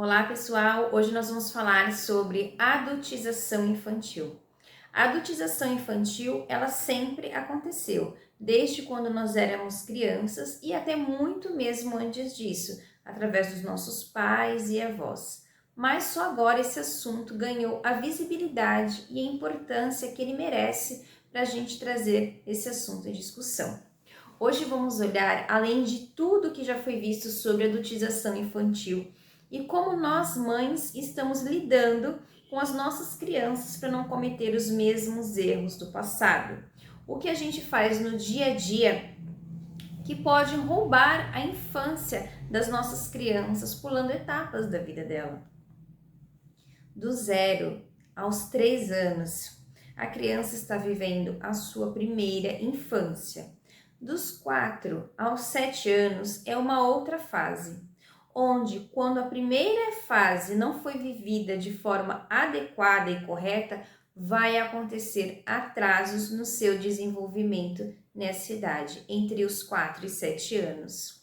Olá pessoal, hoje nós vamos falar sobre adultização infantil. A adultização infantil, ela sempre aconteceu, desde quando nós éramos crianças e até muito mesmo antes disso, através dos nossos pais e avós. Mas só agora esse assunto ganhou a visibilidade e a importância que ele merece para a gente trazer esse assunto em discussão. Hoje vamos olhar além de tudo que já foi visto sobre adultização infantil e como nós, mães, estamos lidando com as nossas crianças para não cometer os mesmos erros do passado. O que a gente faz no dia a dia que pode roubar a infância das nossas crianças, pulando etapas da vida dela. Do 0 aos 3 anos, a criança está vivendo a sua primeira infância. Dos 4 aos 7 anos é uma outra fase, onde quando a primeira fase não foi vivida de forma adequada e correta, vai acontecer atrasos no seu desenvolvimento nessa idade, entre os 4 e 7 anos.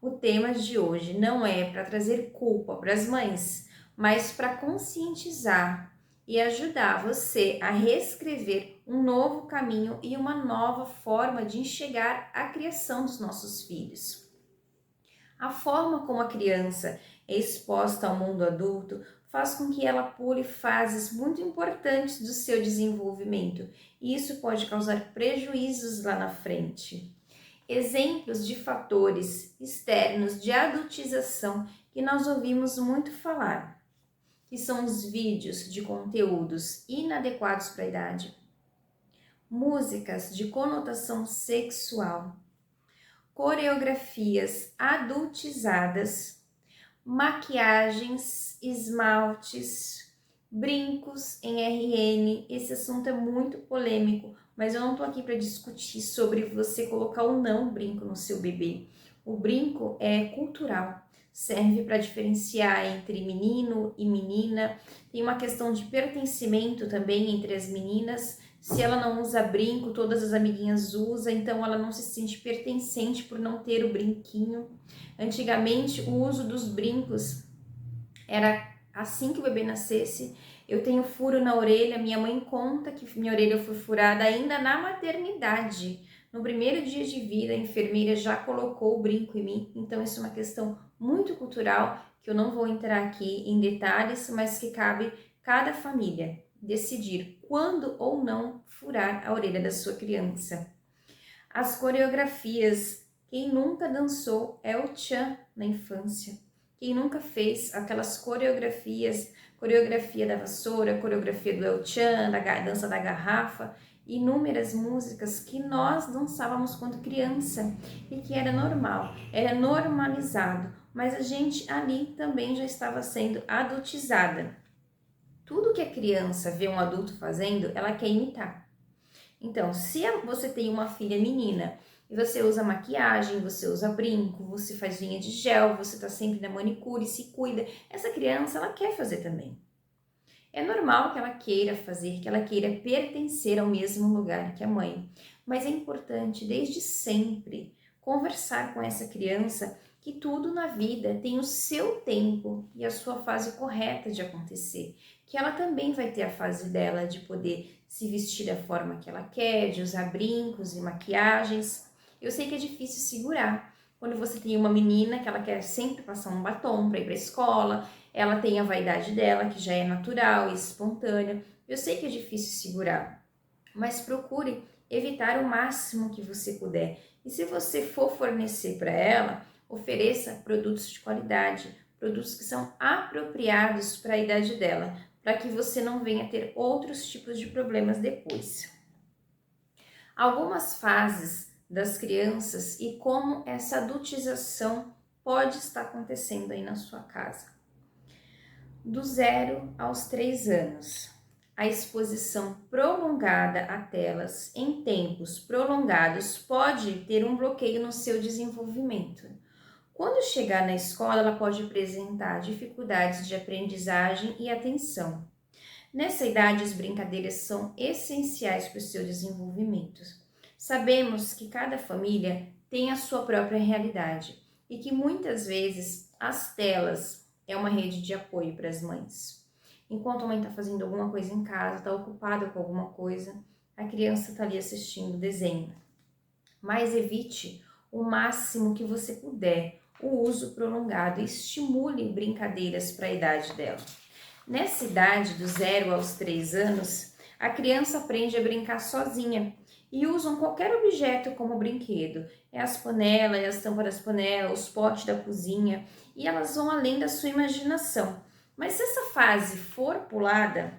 O tema de hoje não é para trazer culpa para as mães, mas para conscientizar e ajudar você a reescrever um novo caminho e uma nova forma de enxergar a criação dos nossos filhos. A forma como a criança é exposta ao mundo adulto faz com que ela pule fases muito importantes do seu desenvolvimento, e isso pode causar prejuízos lá na frente. Exemplos de fatores externos de adultização que nós ouvimos muito falar, que são os vídeos de conteúdos inadequados para a idade, músicas de conotação sexual, coreografias adultizadas, maquiagens, esmaltes, brincos em RN. Esse assunto é muito polêmico, mas eu não estou aqui para discutir sobre você colocar ou não brinco no seu bebê. O brinco é cultural, serve para diferenciar entre menino e menina. Tem uma questão de pertencimento também entre as meninas. Se ela não usa brinco, todas as amiguinhas usam, então ela não se sente pertencente por não ter o brinquinho. Antigamente, o uso dos brincos era assim que o bebê nascesse. Eu tenho furo na orelha, minha mãe conta que minha orelha foi furada ainda na maternidade. No primeiro dia de vida, a enfermeira já colocou o brinco em mim, então isso é uma questão muito cultural, que eu não vou entrar aqui em detalhes, mas que cabe cada família decidir quando ou não furar a orelha da sua criança. As coreografias, quem nunca dançou é o tchan na infância. Quem nunca fez aquelas coreografias, coreografia da vassoura, coreografia do El Chan, da dança da garrafa, inúmeras músicas que nós dançávamos quando criança e que era normal, era normalizado, mas a gente ali também já estava sendo adultizada. Tudo que a criança vê um adulto fazendo, ela quer imitar. Então, se você tem uma filha menina e você usa maquiagem, você usa brinco, você faz unha de gel, você tá sempre na manicure, se cuida, essa criança, ela quer fazer também. É normal que ela queira fazer, que ela queira pertencer ao mesmo lugar que a mãe, mas é importante desde sempre conversar com essa criança que tudo na vida tem o seu tempo e a sua fase correta de acontecer, que ela também vai ter a fase dela de poder se vestir da forma que ela quer, de usar brincos e maquiagens. Eu sei que é difícil segurar quando você tem uma menina que ela quer sempre passar um batom para ir para a escola, ela tem a vaidade dela, que já é natural e espontânea. Eu sei que é difícil segurar, mas procure evitar o máximo que você puder. E se você for fornecer para ela, ofereça produtos de qualidade, produtos que são apropriados para a idade dela, para que você não venha ter outros tipos de problemas depois. Algumas fases das crianças e como essa adultização pode estar acontecendo aí na sua casa. Do 0 aos 3 anos, a exposição prolongada a telas em tempos prolongados pode ter um bloqueio no seu desenvolvimento. Quando chegar na escola, ela pode apresentar dificuldades de aprendizagem e atenção. Nessa idade, as brincadeiras são essenciais para o seu desenvolvimento. Sabemos que cada família tem a sua própria realidade e que muitas vezes as telas é uma rede de apoio para as mães. Enquanto a mãe está fazendo alguma coisa em casa, está ocupada com alguma coisa, a criança está ali assistindo desenho. Mas evite o máximo que você puder o uso prolongado e estimule brincadeiras para a idade dela. Nessa idade, do 0 aos 3 anos, a criança aprende a brincar sozinha e usam qualquer objeto como brinquedo. É as panelas, é as tampas das panelas, os potes da cozinha, e elas vão além da sua imaginação. Mas se essa fase for pulada,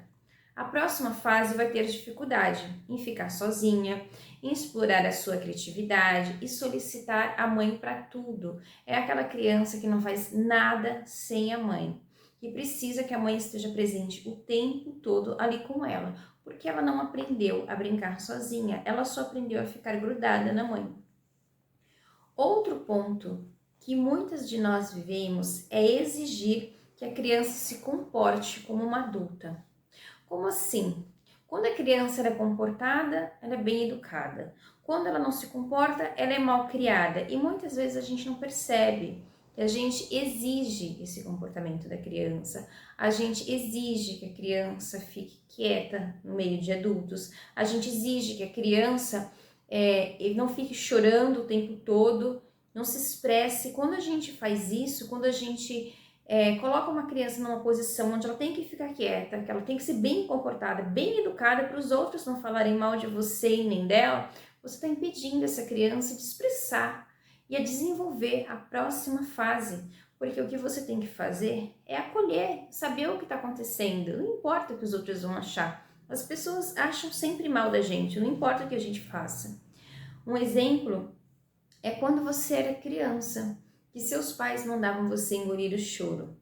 a próxima fase vai ter dificuldade em ficar sozinha, em explorar a sua criatividade e solicitar a mãe para tudo. É aquela criança que não faz nada sem a mãe, que precisa que a mãe esteja presente o tempo todo ali com ela, porque ela não aprendeu a brincar sozinha, ela só aprendeu a ficar grudada na mãe. Outro ponto que muitas de nós vivemos é exigir que a criança se comporte como uma adulta. Como assim? Quando a criança é comportada, ela é bem educada. Quando ela não se comporta, ela é mal criada. E muitas vezes a gente não percebe que a gente exige esse comportamento da criança. A gente exige que a criança fique quieta no meio de adultos. A gente exige que a criança não fique chorando o tempo todo, não se expresse. Quando a gente faz isso, quando a gente coloca uma criança numa posição onde ela tem que ficar quieta, que ela tem que ser bem comportada, bem educada para os outros não falarem mal de você e nem dela, você está impedindo essa criança de expressar e a desenvolver a próxima fase. Porque o que você tem que fazer é acolher, saber o que está acontecendo. Não importa o que os outros vão achar. As pessoas acham sempre mal da gente, não importa o que a gente faça. Um exemplo é quando você era criança, que seus pais mandavam você engolir o choro.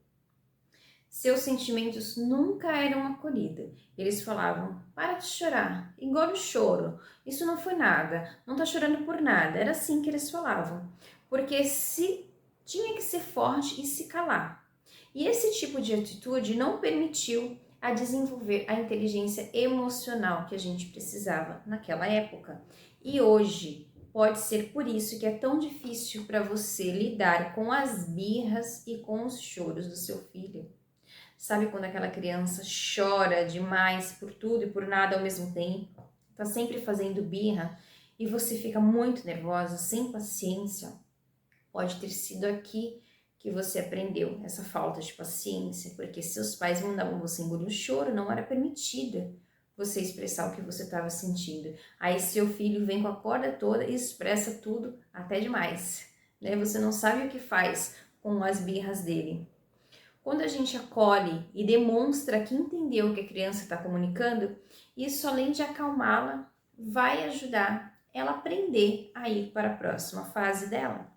Seus sentimentos nunca eram acolhidos. Eles falavam, para de chorar, engole o choro, isso não foi nada, não tá chorando por nada. Era assim que eles falavam, porque se tinha que ser forte e se calar. E esse tipo de atitude não permitiu a desenvolver a inteligência emocional que a gente precisava naquela época. E hoje, pode ser por isso que é tão difícil para você lidar com as birras e com os choros do seu filho. Sabe quando aquela criança chora demais por tudo e por nada ao mesmo tempo? Tá sempre fazendo birra e você fica muito nervosa, sem paciência? Pode ter sido aqui que você aprendeu essa falta de paciência, porque seus pais mandavam você engolir o choro, não era permitido você expressar o que você estava sentindo. Aí seu filho vem com a corda toda e expressa tudo até demais, né? Você não sabe o que faz com as birras dele. Quando a gente acolhe e demonstra que entendeu o que a criança está comunicando, isso além de acalmá-la, vai ajudar ela a aprender a ir para a próxima fase dela.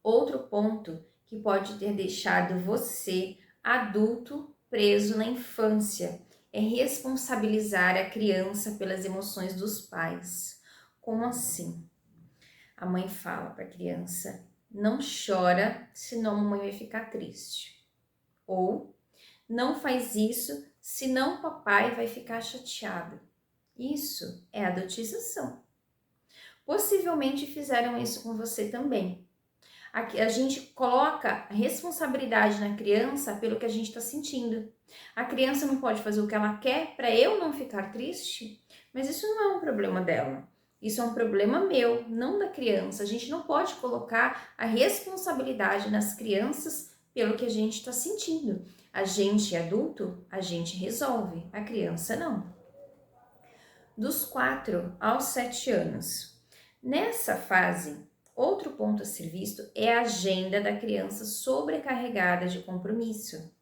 Outro ponto que pode ter deixado você, adulto, preso na infância, é responsabilizar a criança pelas emoções dos pais. Como assim? A mãe fala para a criança, não chora, senão a mamãe vai ficar triste. Ou, não faz isso, senão o papai vai ficar chateado. Isso é adultização. Possivelmente fizeram isso com você também. A gente coloca a responsabilidade na criança pelo que a gente está sentindo. A criança não pode fazer o que ela quer para eu não ficar triste, mas isso não é um problema dela. Isso é um problema meu, não da criança. A gente não pode colocar a responsabilidade nas crianças pelo que a gente está sentindo. A gente adulto, a gente resolve, a criança não. Dos 4 aos 7 anos. Nessa fase, outro ponto a ser visto é a agenda da criança sobrecarregada de compromisso.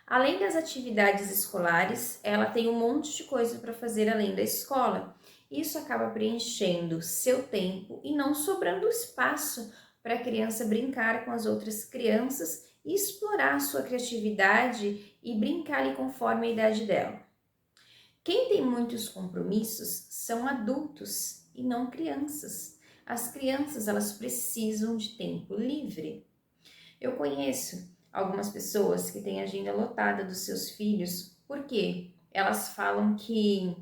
Além das atividades escolares, ela tem um monte de coisa para fazer além da escola. Isso acaba preenchendo seu tempo e não sobrando espaço para a criança brincar com as outras crianças e explorar sua criatividade e brincar ali conforme a idade dela. Quem tem muitos compromissos são adultos e não crianças. As crianças, elas precisam de tempo livre. Eu conheço algumas pessoas que têm agenda lotada dos seus filhos, porque elas falam que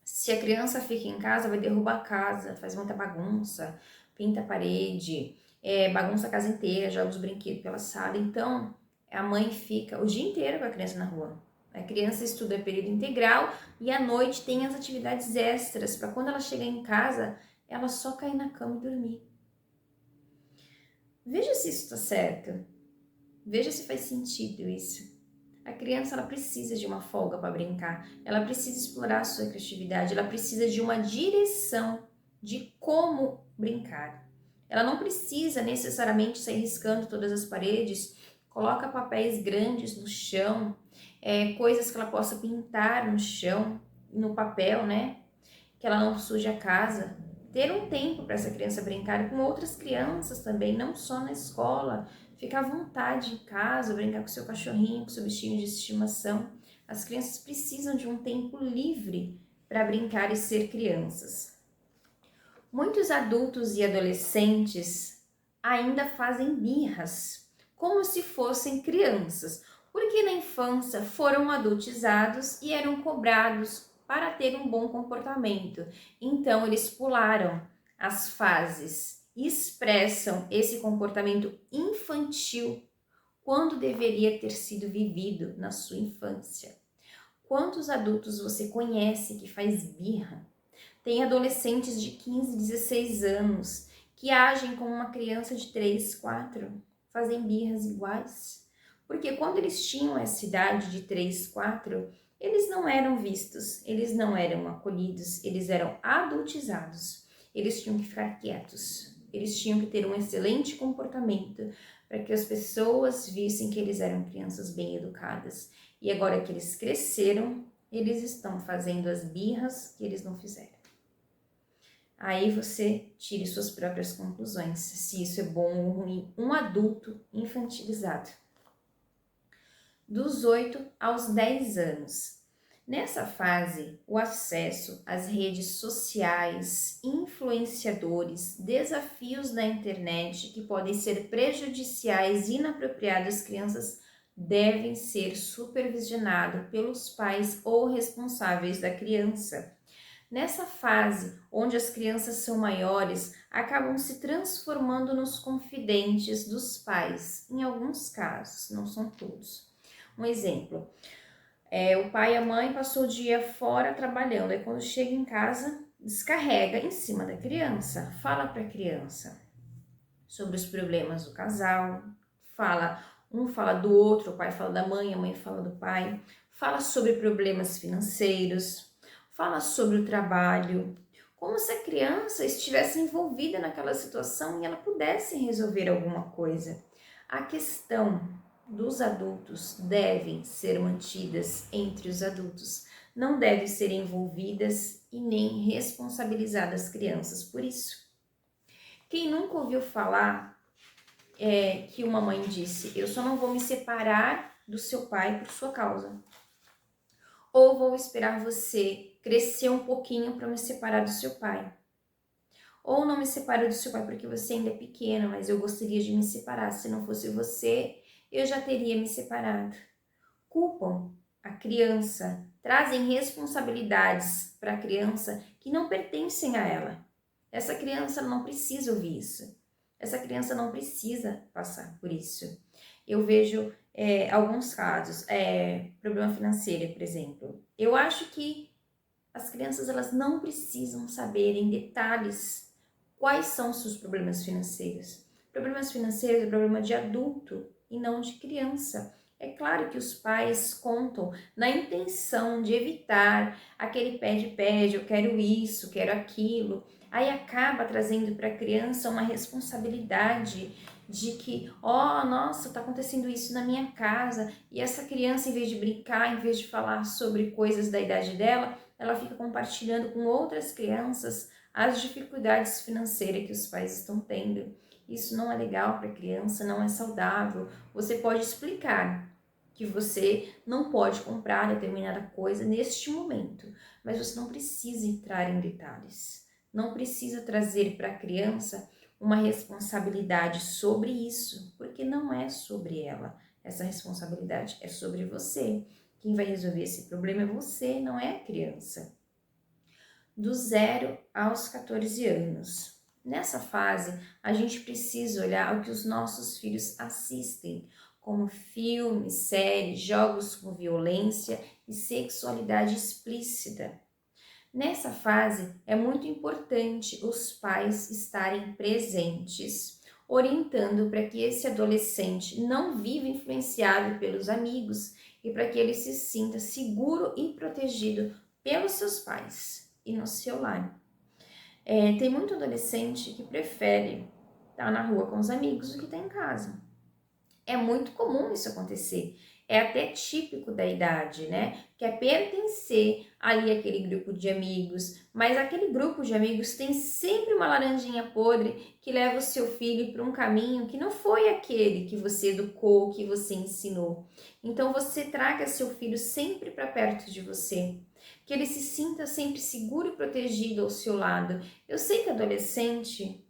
se a criança fica em casa, vai derrubar a casa, faz muita bagunça, pinta a parede, bagunça a casa inteira, joga os brinquedos pela sala. Então, A mãe fica o dia inteiro com a criança na rua. A criança estuda período integral e à noite tem as atividades extras para quando ela chegar em casa, ela só cair na cama e dormir. Veja se isso está certo. Veja se faz sentido isso. A criança ela precisa de uma folga para brincar, ela precisa explorar a sua criatividade, ela precisa de uma direção de como brincar. Ela não precisa necessariamente sair riscando todas as paredes, coloca papéis grandes no chão, coisas que ela possa pintar no chão, no papel, né? Que ela não suje a casa. Ter um tempo para essa criança brincar com outras crianças também, não só na escola. Ficar à vontade em casa, brincar com seu cachorrinho, com seu bichinho de estimação. As crianças precisam de um tempo livre para brincar e ser crianças. Muitos adultos e adolescentes ainda fazem birras, como se fossem crianças, porque na infância foram adultizados e eram cobrados para ter um bom comportamento. Então eles pularam as fases e expressam esse comportamento infantil quando deveria ter sido vivido na sua infância. Quantos adultos você conhece que faz birra? Tem adolescentes de 15, 16 anos que agem como uma criança de 3, 4, fazem birras iguais. Porque quando eles tinham essa idade de 3, 4, eles não eram vistos, eles não eram acolhidos, eles eram adultizados. Eles tinham que ficar quietos, eles tinham que ter um excelente comportamento para que as pessoas vissem que eles eram crianças bem educadas. E agora que eles cresceram, eles estão fazendo as birras que eles não fizeram. Aí você tire suas próprias conclusões, se isso é bom ou ruim. Um adulto infantilizado. Dos 8 aos 10 anos. Nessa fase, o acesso às redes sociais, influenciadores, desafios na internet que podem ser prejudiciais e inapropriados às crianças devem ser supervisionados pelos pais ou responsáveis da criança. Nessa fase, onde as crianças são maiores, acabam se transformando nos confidentes dos pais, em alguns casos, não são todos. Um exemplo, o pai e a mãe passou o dia fora trabalhando, aí quando chega em casa, descarrega em cima da criança, fala para a criança sobre os problemas do casal, um fala do outro, o pai fala da mãe, a mãe fala do pai, fala sobre problemas financeiros, fala sobre o trabalho, como se a criança estivesse envolvida naquela situação e ela pudesse resolver alguma coisa. A questão dos adultos devem ser mantidas entre os adultos, não devem ser envolvidas e nem responsabilizadas as crianças por isso. Quem nunca ouviu falar que uma mãe disse: eu só não vou me separar do seu pai por sua causa, ou vou esperar você crescer um pouquinho para me separar do seu pai, ou não me separo do seu pai porque você ainda é pequeno, mas eu gostaria de me separar, se não fosse você eu já teria me separado. Culpam a criança, trazem responsabilidades para a criança que não pertencem a ela. Essa criança não precisa ouvir isso. Essa criança não precisa passar por isso. Eu vejo alguns casos, problema financeiro, por exemplo. Eu acho que as crianças elas não precisam saber em detalhes quais são os seus problemas financeiros. Problemas financeiros é problema de adulto e não de criança. É claro que os pais contam na intenção de evitar aquele pede-pede, eu quero isso, quero aquilo. Aí acaba trazendo para a criança uma responsabilidade de que, nossa, está acontecendo isso na minha casa. E essa criança, em vez de brincar, em vez de falar sobre coisas da idade dela, ela fica compartilhando com outras crianças as dificuldades financeiras que os pais estão tendo. Isso não é legal para a criança, não é saudável. Você pode explicar que você não pode comprar determinada coisa neste momento, mas você não precisa entrar em detalhes. Não precisa trazer para a criança uma responsabilidade sobre isso, porque não é sobre ela. Essa responsabilidade é sobre você. Quem vai resolver esse problema é você, não é a criança. Do 0 aos 14 anos. Nessa fase, a gente precisa olhar o que os nossos filhos assistem, como filmes, séries, jogos com violência e sexualidade explícita. Nessa fase, é muito importante os pais estarem presentes, orientando para que esse adolescente não viva influenciado pelos amigos e para que ele se sinta seguro e protegido pelos seus pais e no seu lar. Tem muito adolescente que prefere estar na rua com os amigos do que estar em casa. É muito comum isso acontecer. É até típico da idade, né? Quer pertencer ali àquele grupo de amigos, mas aquele grupo de amigos tem sempre uma laranjinha podre que leva o seu filho para um caminho que não foi aquele que você educou, que você ensinou. Então você traga seu filho sempre para perto de você, que ele se sinta sempre seguro e protegido ao seu lado. Eu sei que adolescente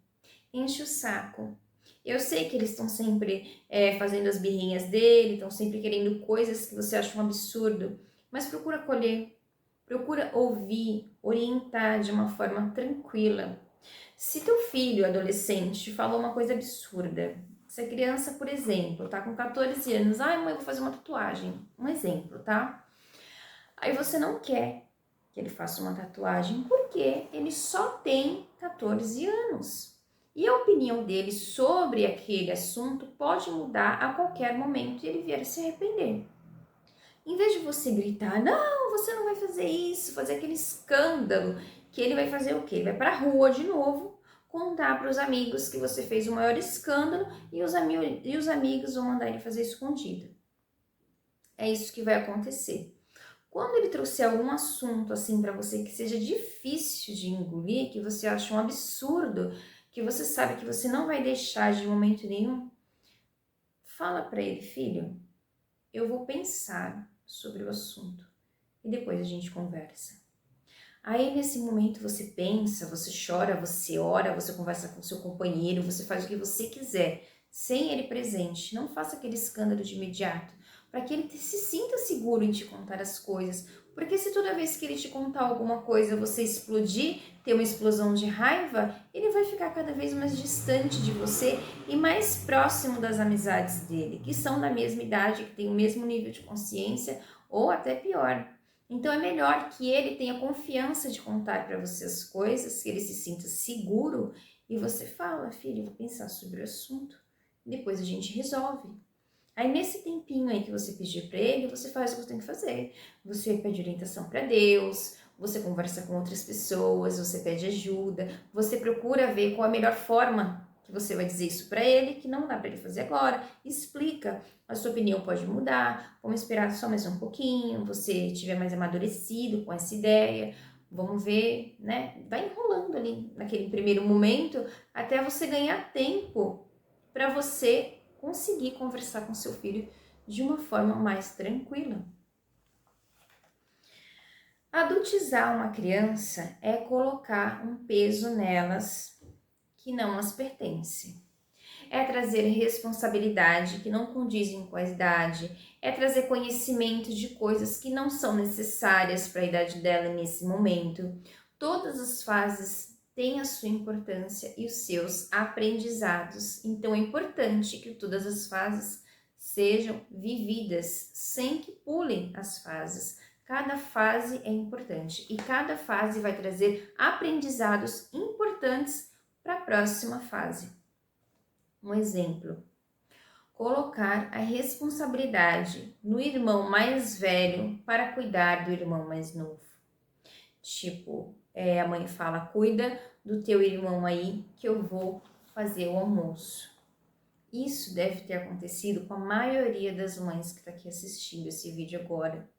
enche o saco. Eu sei que eles estão sempre fazendo as birrinhas dele, estão sempre querendo coisas que você acha um absurdo, mas procura acolher, procura ouvir, orientar de uma forma tranquila. Se teu filho, adolescente, falou uma coisa absurda, se a criança, por exemplo, tá com 14 anos, mãe, eu vou fazer uma tatuagem, um exemplo, tá? Aí você não quer que ele faça uma tatuagem porque ele só tem 14 anos. E a opinião dele sobre aquele assunto pode mudar a qualquer momento e ele vier a se arrepender. Em vez de você gritar, não, você não vai fazer isso, fazer aquele escândalo, que ele vai fazer o quê? Ele vai para a rua de novo, contar para os amigos que você fez o maior escândalo e os amigos vão mandar ele fazer escondido. É isso que vai acontecer. Quando ele trouxer algum assunto assim para você que seja difícil de engolir, que você acha um absurdo, que você sabe que você não vai deixar de momento nenhum, fala para ele, filho, eu vou pensar sobre o assunto e depois a gente conversa. Aí nesse momento você pensa, você chora, você ora, você conversa com seu companheiro, você faz o que você quiser, sem ele presente. Não faça aquele escândalo de imediato, para que ele se sinta seguro em te contar as coisas. Porque se toda vez que ele te contar alguma coisa você explodir, ter uma explosão de raiva, ele vai ficar cada vez mais distante de você e mais próximo das amizades dele, que são da mesma idade, que têm o mesmo nível de consciência ou até pior. Então é melhor que ele tenha confiança de contar para você as coisas, que ele se sinta seguro e você fala, filho, eu vou pensar sobre o assunto, depois a gente resolve. Aí nesse tempinho aí que você pedir para ele, você faz o que você tem que fazer. Você pede orientação para Deus, você conversa com outras pessoas, você pede ajuda, você procura ver qual a melhor forma que você vai dizer isso para ele, que não dá para ele fazer agora, explica, a sua opinião pode mudar, vamos esperar só mais um pouquinho, você tiver mais amadurecido com essa ideia, vamos ver, né? Vai enrolando ali naquele primeiro momento até você ganhar tempo para você conseguir conversar com seu filho de uma forma mais tranquila. Adultizar uma criança é colocar um peso nelas que não as pertence. É trazer responsabilidade que não condizem com a idade, é trazer conhecimento de coisas que não são necessárias para a idade dela nesse momento. Todas as fases têm a sua importância e os seus aprendizados, então é importante que todas as fases sejam vividas, sem que pulem as fases. Cada fase é importante e cada fase vai trazer aprendizados importantes para a próxima fase. Um exemplo, colocar a responsabilidade no irmão mais velho para cuidar do irmão mais novo. Tipo, a mãe fala, cuida do teu irmão aí que eu vou fazer o almoço. Isso deve ter acontecido com a maioria das mães que está aqui assistindo esse vídeo agora.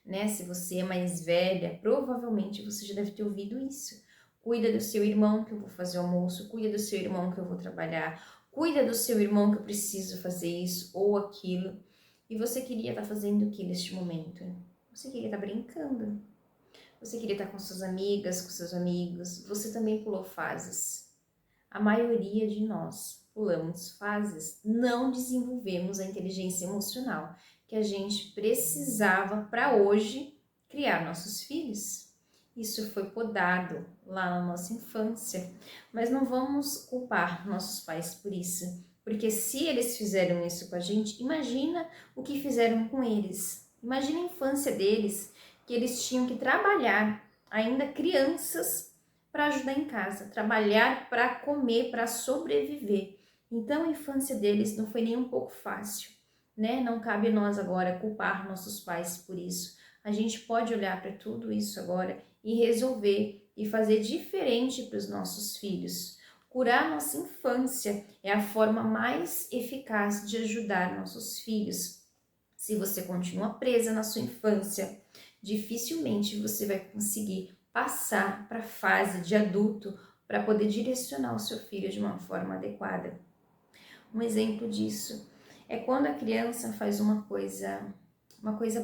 Né? Se você é mais velha, provavelmente você já deve ter ouvido isso. Cuida do seu irmão que eu vou fazer o almoço, cuida do seu irmão que eu vou trabalhar, cuida do seu irmão que eu preciso fazer isso ou aquilo. E você queria estar fazendo o que neste momento? Você queria estar brincando. Você queria estar com suas amigas, com seus amigos. Você também pulou fases. A maioria de nós pulamos fases, não desenvolvemos a inteligência emocional que a gente precisava para hoje criar nossos filhos. Isso foi podado lá na nossa infância, mas não vamos culpar nossos pais por isso. Porque se eles fizeram isso com a gente, imagina o que fizeram com eles. Imagina a infância deles, que eles tinham que trabalhar, ainda crianças, para ajudar em casa, trabalhar para comer, para sobreviver. Então a infância deles não foi nem um pouco fácil, né? Não cabe a nós agora culpar nossos pais por isso. A gente pode olhar para tudo isso agora e resolver e fazer diferente para os nossos filhos. Curar nossa infância é a forma mais eficaz de ajudar nossos filhos. Se você continua presa na sua infância, dificilmente você vai conseguir passar para a fase de adulto para poder direcionar o seu filho de uma forma adequada. Um exemplo disso é quando a criança faz uma coisa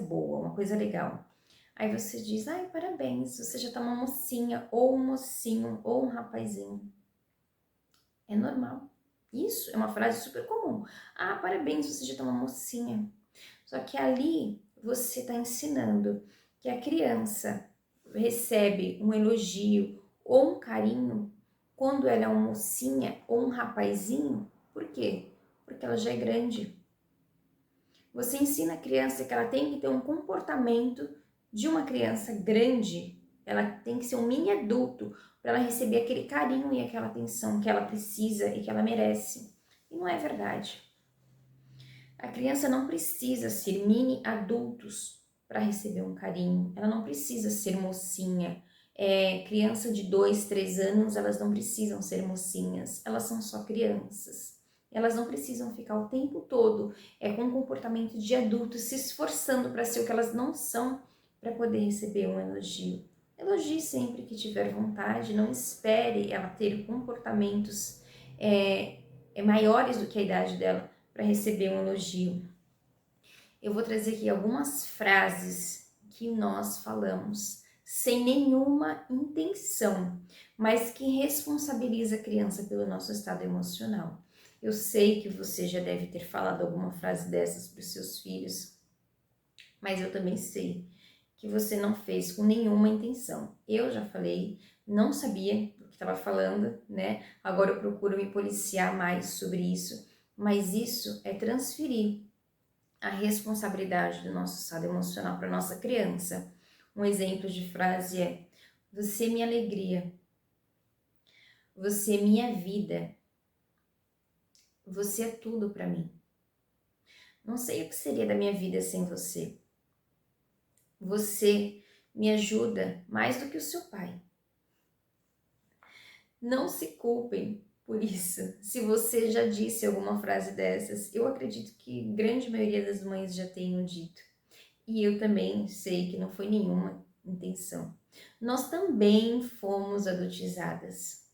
boa, uma coisa legal. Aí você diz, ai, parabéns, você já tá uma mocinha, ou um mocinho, ou um rapazinho. É normal. Isso é uma frase super comum. Ah, parabéns, você já tá uma mocinha. Só que ali você está ensinando que a criança recebe um elogio ou um carinho quando ela é uma mocinha ou um rapazinho. Por quê? Porque ela já é grande. Você ensina a criança que ela tem que ter um comportamento de uma criança grande. Ela tem que ser um mini adulto para ela receber aquele carinho e aquela atenção que ela precisa e que ela merece. E não é verdade. A criança não precisa ser mini adultos para receber um carinho. Ela não precisa ser mocinha. Criança de 2, 3 anos, elas não precisam ser mocinhas. Elas são só crianças. Elas não precisam ficar o tempo todo com um comportamento de adulto, se esforçando para ser o que elas não são, para poder receber um elogio. Elogie sempre que tiver vontade, não espere ela ter comportamentos maiores do que a idade dela para receber um elogio. Eu vou trazer aqui algumas frases que nós falamos sem nenhuma intenção, mas que responsabiliza a criança pelo nosso estado emocional. Eu sei que você já deve ter falado alguma frase dessas para os seus filhos, mas eu também sei que você não fez com nenhuma intenção. Eu já falei, não sabia do que estava falando, né? Agora eu procuro me policiar mais sobre isso, mas isso é transferir a responsabilidade do nosso estado emocional para nossa criança. Um exemplo de frase é: você é minha alegria, você é minha vida, você é tudo para mim. Não sei o que seria da minha vida sem você. Você me ajuda mais do que o seu pai. Não se culpem por isso. Se você já disse alguma frase dessas, eu acredito que a grande maioria das mães já tenham dito. E eu também sei que não foi nenhuma intenção. Nós também fomos adultizadas.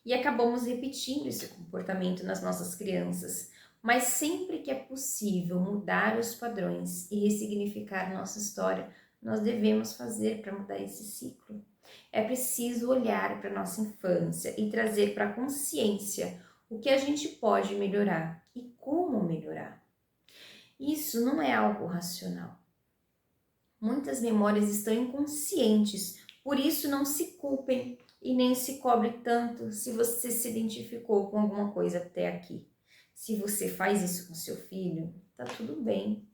E acabamos repetindo esse comportamento nas nossas crianças. Mas sempre que é possível mudar os padrões e ressignificar nossa história, nós devemos fazer para mudar esse ciclo. É preciso olhar para nossa infância e trazer para a consciência o que a gente pode melhorar e como melhorar. Isso não é algo racional. Muitas memórias estão inconscientes, por isso não se culpem e nem se cobre tanto se você se identificou com alguma coisa até aqui. Se você faz isso com seu filho, tá tudo bem.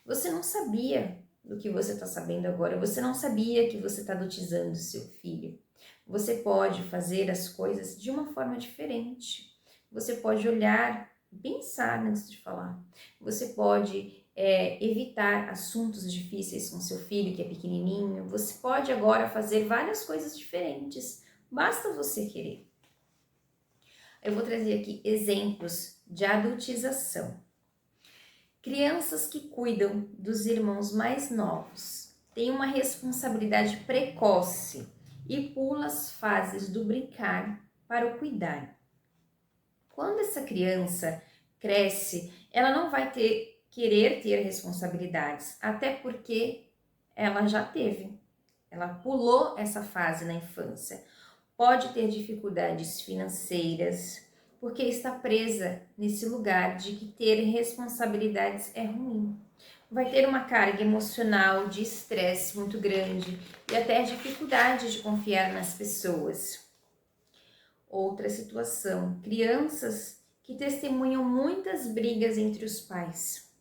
Você não sabia do que você está sabendo agora, você não sabia que você está adotizando seu filho. Você pode fazer as coisas de uma forma diferente. Você pode olhar, pensar antes de falar. Você pode evitar assuntos difíceis com seu filho que é pequenininho. Você pode agora fazer várias coisas diferentes. Basta você querer. Eu vou trazer aqui exemplos de adultização. Crianças que cuidam dos irmãos mais novos têm uma responsabilidade precoce e pula as fases do brincar para o cuidar. Quando essa criança cresce, ela não vai querer ter responsabilidades, até porque ela já teve. Ela pulou essa fase na infância. Pode ter dificuldades financeiras, porque está presa nesse lugar de que ter responsabilidades é ruim. Vai ter uma carga emocional de estresse muito grande e até dificuldade de confiar nas pessoas. Outra situação, crianças que testemunham muitas brigas entre os pais.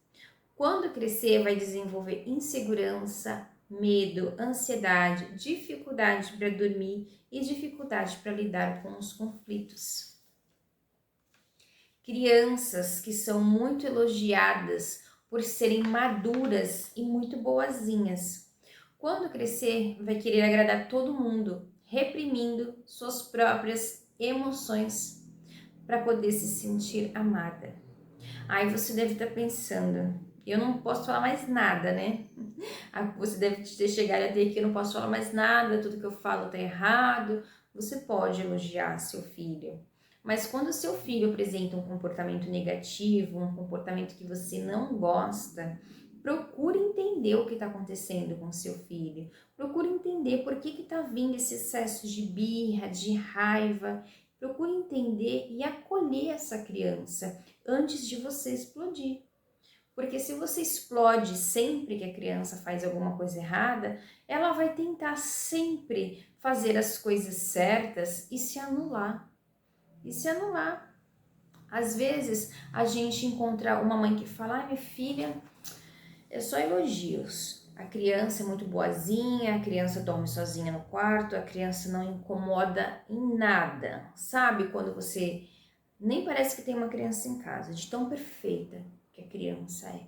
Quando crescer, vai desenvolver insegurança, medo, ansiedade, dificuldade para dormir e dificuldade para lidar com os conflitos. Crianças que são muito elogiadas por serem maduras e muito boazinhas. Quando crescer, vai querer agradar todo mundo, reprimindo suas próprias emoções para poder se sentir amada. Aí você deve estar pensando, eu não posso falar mais nada, né? Você deve ter chegado até aqui, eu não posso falar mais nada, tudo que eu falo tá errado. Você pode elogiar seu filho, mas quando seu filho apresenta um comportamento negativo, um comportamento que você não gosta, procure entender o que está acontecendo com seu filho. Procure entender por que está vindo esse excesso de birra, de raiva. Procure entender e acolher essa criança antes de você explodir. Porque se você explode sempre que a criança faz alguma coisa errada, ela vai tentar sempre fazer as coisas certas e se anular. Às vezes a gente encontra uma mãe que fala: minha filha, é só elogios. A criança é muito boazinha, a criança dorme sozinha no quarto, a criança não incomoda em nada. Sabe quando você nem parece que tem uma criança em casa, de tão perfeita que a criança é.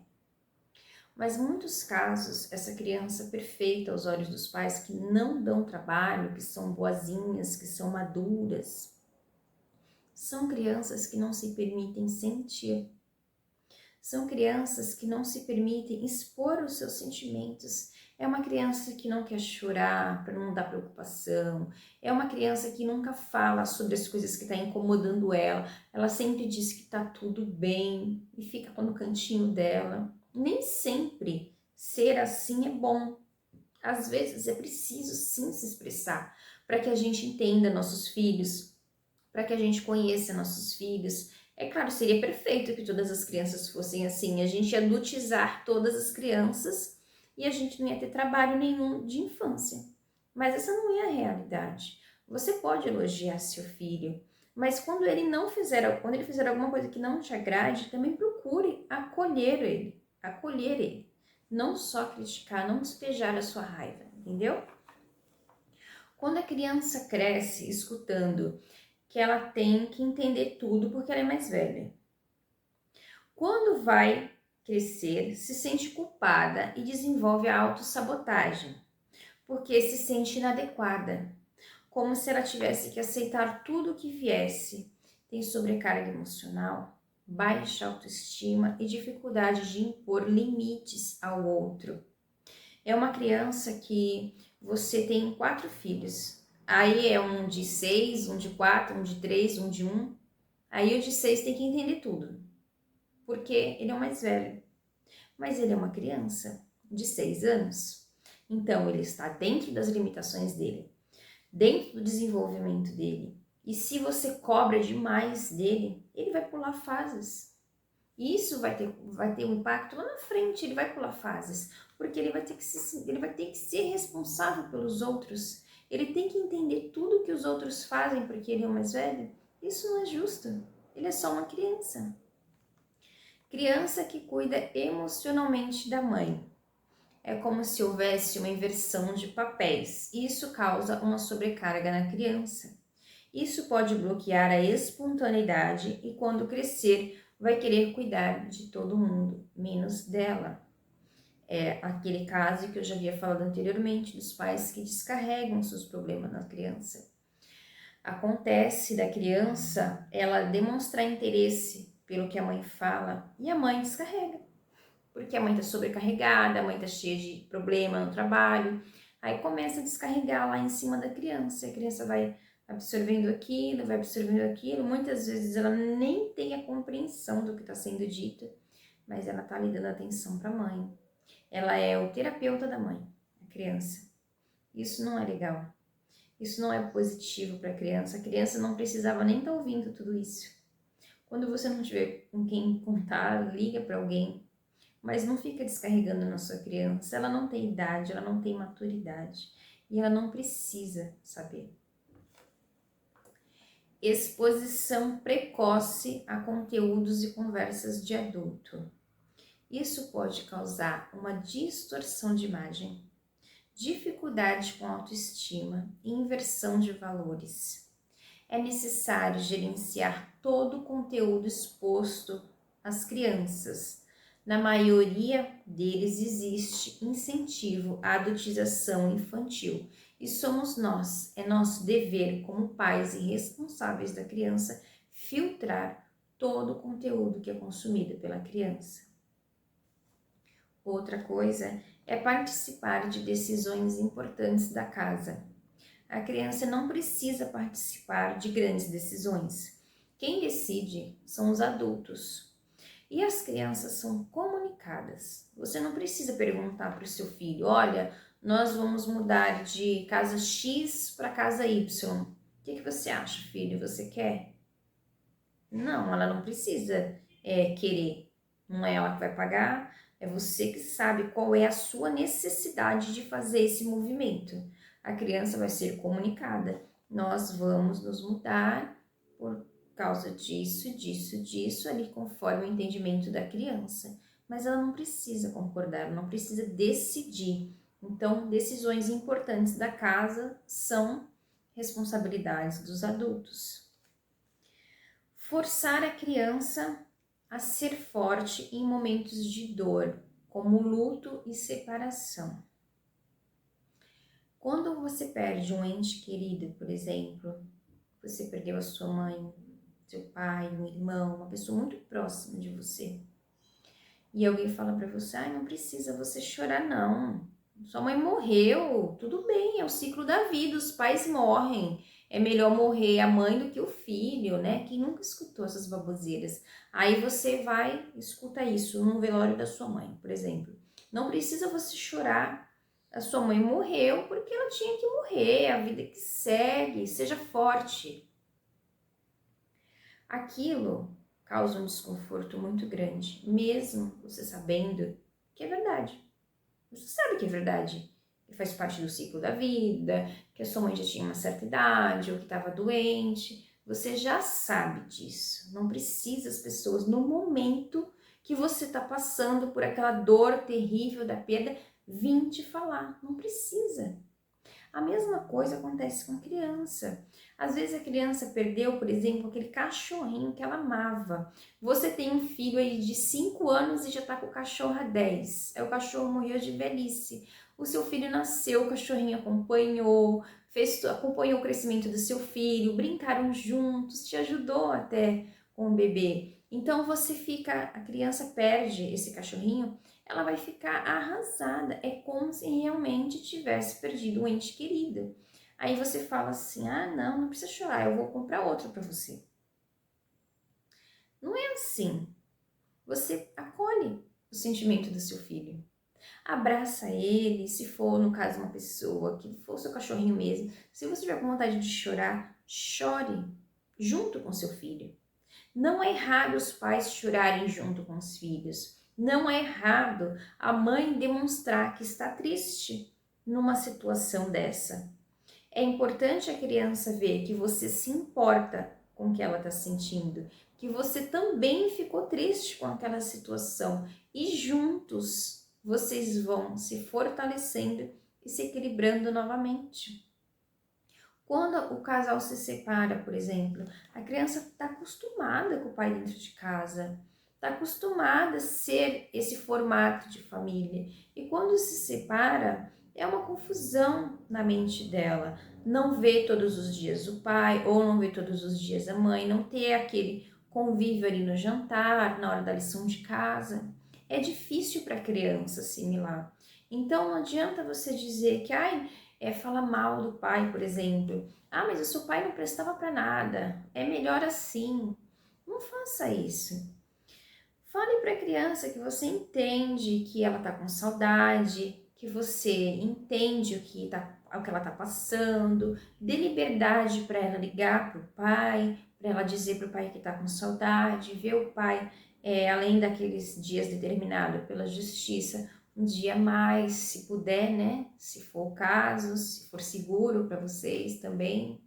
Mas em muitos casos, essa criança perfeita aos olhos dos pais que não dão trabalho, que são boazinhas, que são maduras, são crianças que não se permitem sentir. São crianças que não se permitem expor os seus sentimentos. É uma criança que não quer chorar para não dar preocupação. É uma criança que nunca fala sobre as coisas que estão incomodando ela. Ela sempre diz que está tudo bem e fica no cantinho dela. Nem sempre ser assim é bom. Às vezes é preciso sim se expressar para que a gente entenda nossos filhos, para que a gente conheça nossos filhos. É claro, seria perfeito que todas as crianças fossem assim, a gente ia adultizar todas as crianças e a gente não ia ter trabalho nenhum de infância. Mas essa não é a realidade. Você pode elogiar seu filho, mas quando ele fizer alguma coisa que não te agrade, também procure acolher ele. Não só criticar, não despejar a sua raiva, entendeu? Quando a criança cresce escutando que ela tem que entender tudo porque ela é mais velha. Quando vai crescer, se sente culpada e desenvolve a autossabotagem, porque se sente inadequada, como se ela tivesse que aceitar tudo o que viesse. Tem sobrecarga emocional, baixa autoestima e dificuldade de impor limites ao outro. É uma criança que você tem 4 filhos. Aí é um de 6, um de 4, um de 3, um de 1. Aí o de 6 tem que entender tudo, porque ele é o mais velho. Mas ele é uma criança de 6 anos. Então ele está dentro das limitações dele, dentro do desenvolvimento dele. E se você cobra demais dele, ele vai pular fases. E isso vai ter um impacto lá na frente, ele vai pular fases, porque ele vai ter que ser responsável pelos outros. Ele tem que entender tudo que os outros fazem porque ele é o mais velho. Isso não é justo. Ele é só uma criança. Criança que cuida emocionalmente da mãe. É como se houvesse uma inversão de papéis. Isso causa uma sobrecarga na criança. Isso pode bloquear a espontaneidade e, quando crescer, vai querer cuidar de todo mundo, menos dela. É aquele caso que eu já havia falado anteriormente, dos pais que descarregam seus problemas na criança. Acontece da criança ela demonstrar interesse pelo que a mãe fala e a mãe descarrega, porque a mãe está sobrecarregada, a mãe está cheia de problema no trabalho, aí começa a descarregar lá em cima da criança, a criança vai absorvendo aquilo, muitas vezes ela nem tem a compreensão do que está sendo dito, mas ela está ali dando atenção para a mãe. Ela é o terapeuta da mãe, a criança. Isso não é legal. Isso não é positivo para a criança não precisava nem estar ouvindo tudo isso. Quando você não tiver com quem contar, liga para alguém, mas não fica descarregando na sua criança. Ela não tem idade, ela não tem maturidade e ela não precisa saber. exposição precoce a conteúdos e conversas de adulto. Isso pode causar uma distorção de imagem, dificuldade com autoestima e inversão de valores. É necessário gerenciar todo o conteúdo exposto às crianças. Na maioria deles existe incentivo à adultização infantil e somos nós, é nosso dever como pais e responsáveis da criança filtrar todo o conteúdo que é consumido pela criança. Outra coisa é participar de decisões importantes da casa. A criança não precisa participar de grandes decisões. Quem decide são os adultos. E as crianças são comunicadas. Você não precisa perguntar para o seu filho, olha, nós vamos mudar de casa X para casa Y. O que você acha, filho? Você quer? Não, ela não precisa querer. Não é ela que vai pagar, é você que sabe qual é a sua necessidade de fazer esse movimento. A criança vai ser comunicada. Nós vamos nos mudar por causa disso, disso, disso, ali conforme o entendimento da criança. Mas ela não precisa concordar, não precisa decidir. Então, decisões importantes da casa são responsabilidades dos adultos. Forçar a criança a ser forte em momentos de dor, como luto e separação. Quando você perde um ente querido, por exemplo, você perdeu a sua mãe, seu pai, um irmão, uma pessoa muito próxima de você, e alguém fala para você, não precisa você chorar não, sua mãe morreu, tudo bem, é o ciclo da vida, os pais morrem, é melhor morrer a mãe do que o filho, né? Quem nunca escutou essas baboseiras? Aí você vai, escuta isso num velório da sua mãe, por exemplo. Não precisa você chorar, a sua mãe morreu porque ela tinha que morrer, a vida que segue, seja forte. Aquilo causa um desconforto muito grande, mesmo você sabendo que é verdade. Você sabe que é verdade, que faz parte do ciclo da vida, que a sua mãe já tinha uma certa idade ou que estava doente. Você já sabe disso. Não precisa as pessoas, no momento que você está passando por aquela dor terrível da perda, vir te falar. Não precisa. A mesma coisa acontece com a criança. Às vezes a criança perdeu, por exemplo, aquele cachorrinho que ela amava. Você tem um filho aí de 5 anos e já tá com o cachorro há 10. Aí o cachorro morreu de velhice. O seu filho nasceu, o cachorrinho acompanhou, acompanhou o crescimento do seu filho, brincaram juntos, te ajudou até com o bebê. Então a criança perde esse cachorrinho, ela vai ficar arrasada. É como se realmente tivesse perdido um ente querido. Aí você fala assim, não precisa chorar, eu vou comprar outro para você. Não é assim. Você acolhe o sentimento do seu filho. Abraça ele, se for, no caso, uma pessoa, que for seu cachorrinho mesmo. Se você tiver com vontade de chorar, chore junto com seu filho. Não é errado os pais chorarem junto com os filhos. Não é errado a mãe demonstrar que está triste numa situação dessa. É importante a criança ver que você se importa com o que ela está sentindo, que você também ficou triste com aquela situação e juntos vocês vão se fortalecendo e se equilibrando novamente. Quando o casal se separa, por exemplo, a criança está acostumada com o pai dentro de casa, está acostumada a ser esse formato de família. E quando se separa, é uma confusão na mente dela. Não vê todos os dias o pai ou não vê todos os dias a mãe, não ter aquele convívio ali no jantar, na hora da lição de casa. É difícil para a criança assimilar. Então não adianta você dizer que fala mal do pai, por exemplo. Mas o seu pai não prestava para nada, é melhor assim. Não faça isso. Fale para a criança que você entende que ela está com saudade, que você entende o que ela está passando, dê liberdade para ela ligar para o pai, para ela dizer para o pai que está com saudade, ver o pai, além daqueles dias determinados pela justiça, um dia a mais, se puder, né? Se for o caso, se for seguro para vocês também.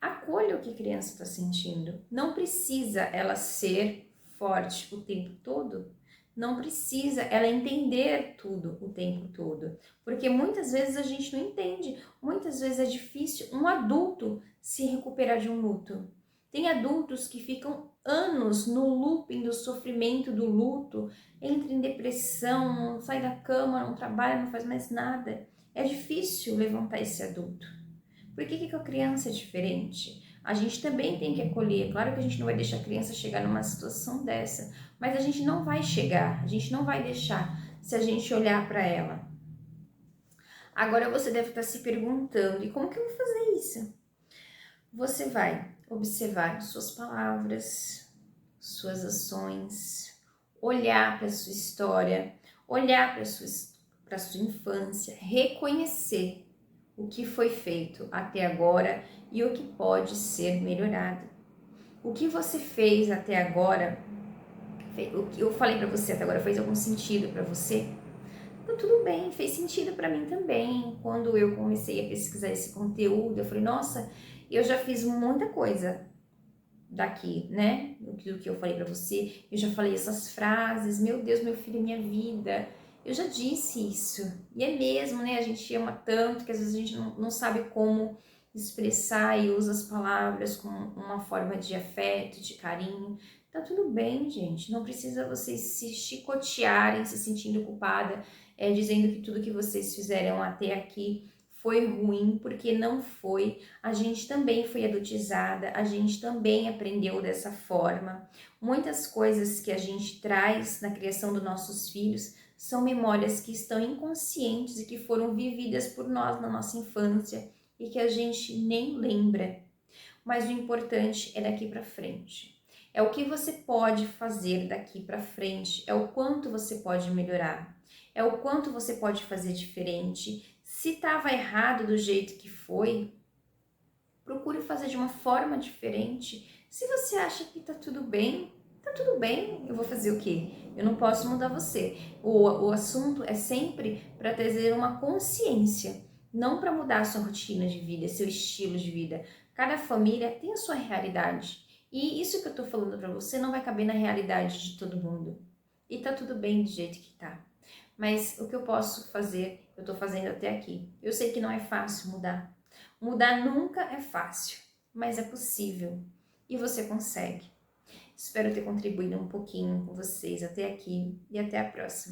Acolha o que a criança está sentindo. Não precisa ela ser forte o tempo todo. Não precisa ela entender tudo o tempo todo. Porque muitas vezes a gente não entende. Muitas vezes é difícil um adulto se recuperar de um luto. Tem adultos que ficam anos no looping do sofrimento do luto, entra em depressão, não sai da cama, não trabalha, não faz mais nada. É difícil levantar esse adulto. Por que que a criança é diferente? A gente também tem que acolher. Claro que a gente não vai deixar a criança chegar numa situação dessa, mas a gente não vai chegar, a gente não vai deixar se a gente olhar para ela. Agora você deve estar se perguntando, e como que eu vou fazer isso? Você vai observar suas palavras, suas ações, olhar para sua história, olhar para sua infância, reconhecer o que foi feito até agora e o que pode ser melhorado. O que você fez até agora, o que eu falei para você até agora, fez algum sentido para você? Então, tudo bem, fez sentido para mim também. Quando eu comecei a pesquisar esse conteúdo, eu falei, nossa, eu já fiz muita coisa daqui, né? Do que eu falei para você, eu já falei essas frases, meu Deus, meu filho, minha vida. Eu já disse isso. E é mesmo, né? A gente ama tanto que às vezes a gente não sabe como expressar e usa as palavras com uma forma de afeto, de carinho. Tá tudo bem, gente. Não precisa vocês se chicotearem, se sentindo culpada, dizendo que tudo que vocês fizeram até aqui foi ruim, porque não foi. A gente também foi adultizada, a gente também aprendeu dessa forma. Muitas coisas que a gente traz na criação dos nossos filhos são memórias que estão inconscientes e que foram vividas por nós na nossa infância e que a gente nem lembra. Mas o importante é daqui para frente. É o que você pode fazer daqui para frente, é o quanto você pode melhorar, é o quanto você pode fazer diferente. Se estava errado do jeito que foi, procure fazer de uma forma diferente. Se você acha que tá tudo bem, eu vou fazer o quê? Eu não posso mudar você. O assunto é sempre para trazer uma consciência, não para mudar a sua rotina de vida, seu estilo de vida. Cada família tem a sua realidade. E isso que eu tô falando para você não vai caber na realidade de todo mundo. E tá tudo bem do jeito que tá. Mas o que eu posso fazer, eu tô fazendo até aqui. Eu sei que não é fácil mudar. Mudar nunca é fácil, mas é possível. E você consegue. Espero ter contribuído um pouquinho com vocês até aqui e até a próxima.